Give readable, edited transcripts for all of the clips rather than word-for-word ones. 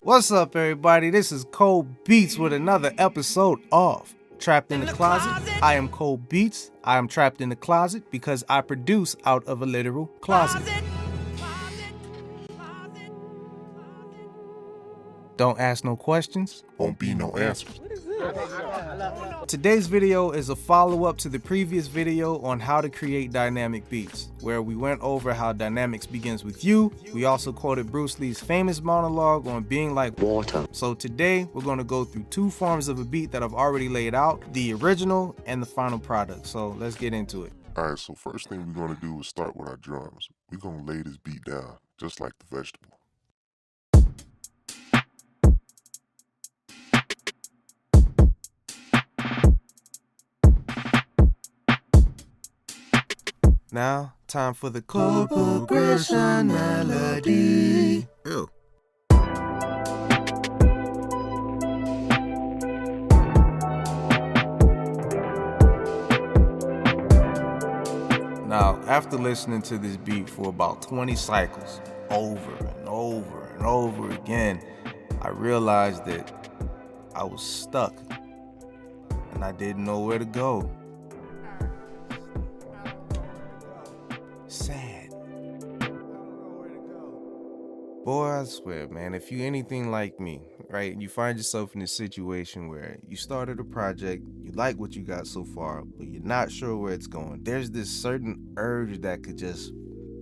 What's up, everybody? This is Kobbeats with another episode of Trapped in the Closet. I am Kobbeats. I am trapped in the closet because I produce out of a literal closet. Don't ask no questions. Won't be no answers. Today's video is a follow-up to the previous video on how to create dynamic beats, where we went over how dynamics begins with you. We also quoted Bruce Lee's famous monologue on being like water. So today we're going to go through two forms of a beat that I've already laid out, the original and the final product. So let's get into it. Alright, so first thing we're going to do is start with our drums. We're going to lay this beat down, just like the vegetable. Now, time for the chord progression melody. Ew. Now, after listening to this beat for about 20 cycles, over and over and over again, I realized that I was stuck and I didn't know where to go. Sad. Boy, I swear, man, if you anything like me, right, you find yourself in a situation where you started a project, you like what you got so far, but you're not sure where it's going. There's this certain urge that could just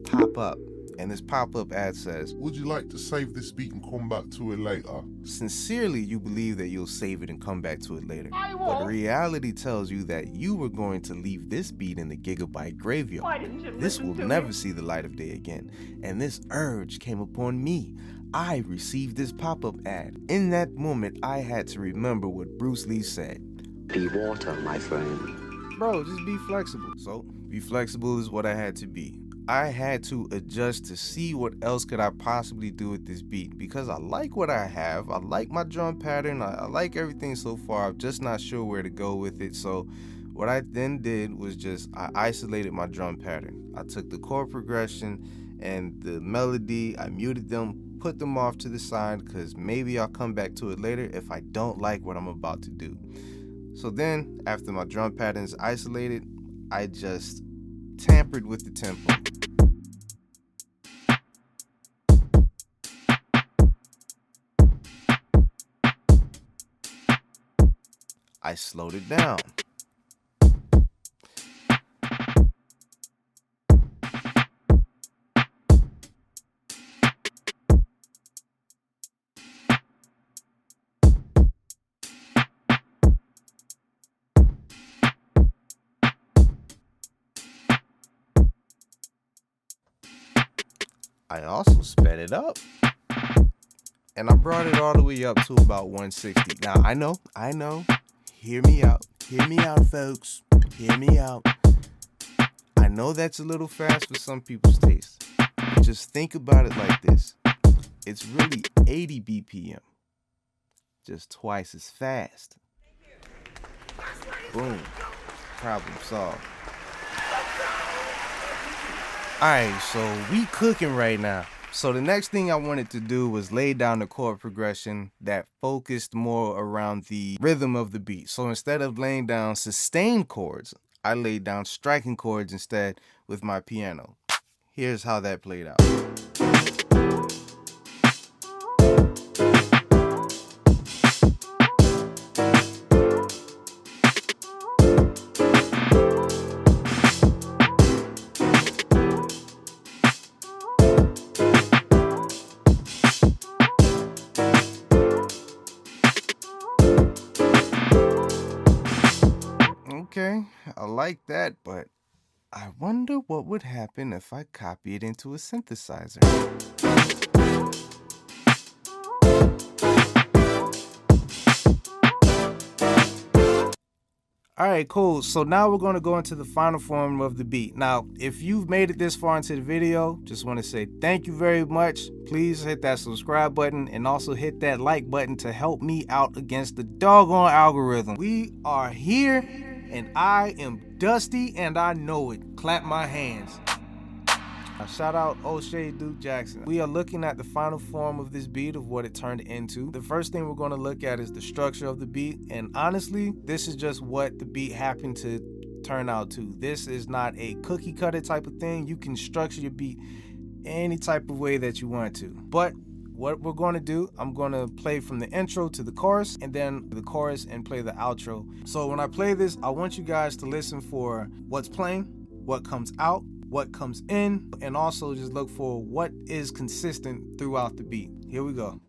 pop up. And this pop-up ad says, would you like to save this beat and come back to it later? Sincerely, you believe that you'll save it and come back to it later. But reality tells you that you were going to leave this beat in the gigabyte graveyard. This will never see the light of day again. And this urge came upon me. I received this pop-up ad. In that moment, I had to remember what Bruce Lee said. Be water, my friend. Bro, just be flexible. So, be flexible is what I had to be. I had to adjust to see what else could I possibly do with this beat, because I like what I have. I like my drum pattern. I like everything so far. I'm just not sure where to go with it. So what I then did was I isolated my drum pattern. I took the chord progression and the melody, I muted them, put them off to the side, because maybe I'll come back to it later if I don't like what I'm about to do. So then, after my drum pattern's isolated, I just tampered with the tempo. I slowed it down. I also sped it up. And I brought it all the way up to about 160. Now, I know. Hear me out, folks. Hear me out. I know that's a little fast for some people's taste. Just think about it like this. It's really 80 BPM. Just twice as fast. Boom. Problem solved. Alright, so we cooking right now. So the next thing I wanted to do was lay down the chord progression that focused more around the rhythm of the beat. So instead of laying down sustained chords, I laid down striking chords instead with my piano. Here's how that played out. Okay, I like that, but I wonder what would happen if I copy it into a synthesizer. Alright, cool. So now we're going to go into the final form of the beat. Now, if you've made it this far into the video, just want to say thank you very much. Please hit that subscribe button and also hit that like button to help me out against the doggone algorithm. We are here and I am dusty and I know it. Clap my hands. Shout out O'Shea Duke Jackson. We are looking at the final form of this beat, of what it turned into. The first thing we're going to look at is the structure of the beat, and honestly, this is just what the beat happened to turn out to. This is not a cookie cutter type of thing. You can structure your beat any type of way that you want to. But what we're going to do, I'm going to play from the intro to the chorus, and then the chorus and play the outro. So when I play this, I want you guys to listen for what's playing, what comes out, what comes in, and also just look for what is consistent throughout the beat. Here we go.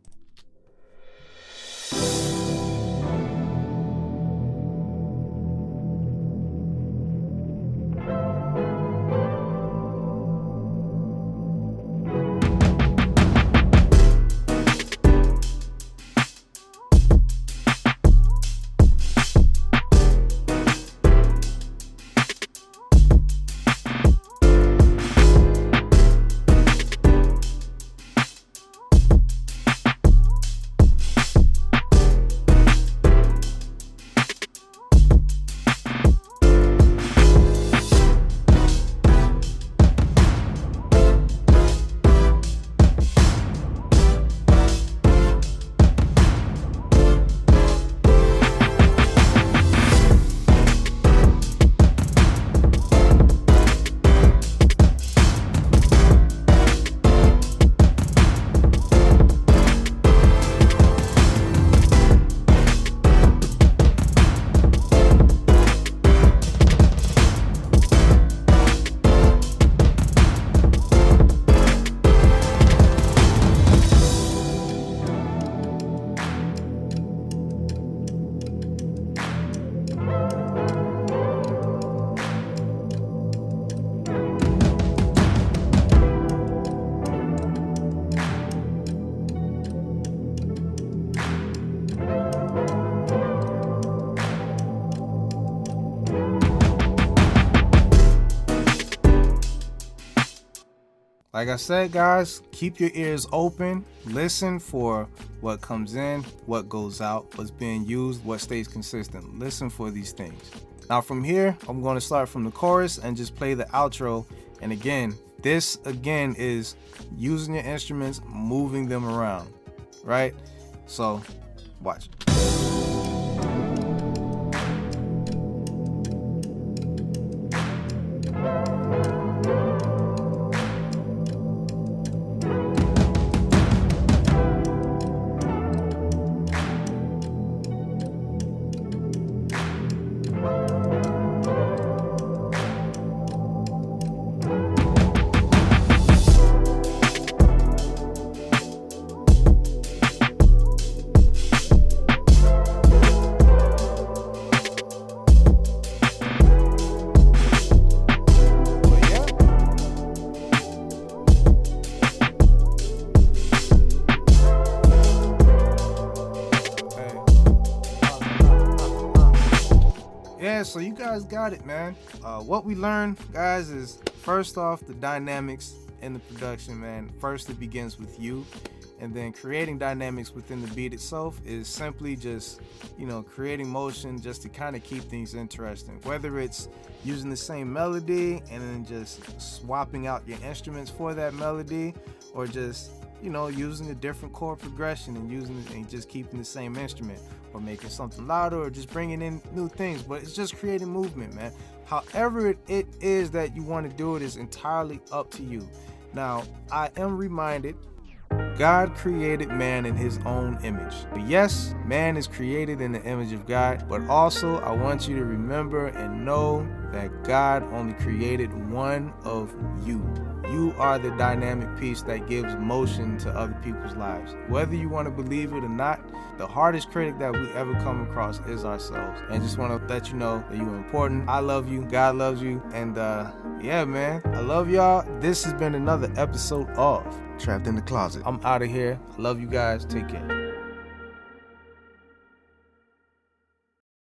Like I said, guys, keep your ears open. Listen for what comes in, what goes out, what's being used, what stays consistent. Listen for these things. Now from here, I'm going to start from the chorus and just play the outro. And again, this again is using your instruments, moving them around, right? So watch. Yeah, so you guys got it, man. What we learned, guys, is first off, the dynamics in the production, man. First, it begins with you, and then creating dynamics within the beat itself is simply just, creating motion just to kind of keep things interesting. Whether it's using the same melody and then just swapping out your instruments for that melody, or just using a different chord progression and just keeping the same instrument, or making something louder, or just bringing in new things. But it's just creating movement, man. However it is that you want to do it is entirely up to you. Now, I am reminded God created man in his own image. But yes, man is created in the image of God, but also I want you to remember and know that God only created one of you. You are the dynamic piece that gives motion to other people's lives. Whether you want to believe it or not, the hardest critic that we ever come across is ourselves. And just want to let you know that you're important. I love you. God loves you. And yeah, man, I love y'all. This has been another episode of Trapped in the Closet. I'm out of here. I love you guys. Take care.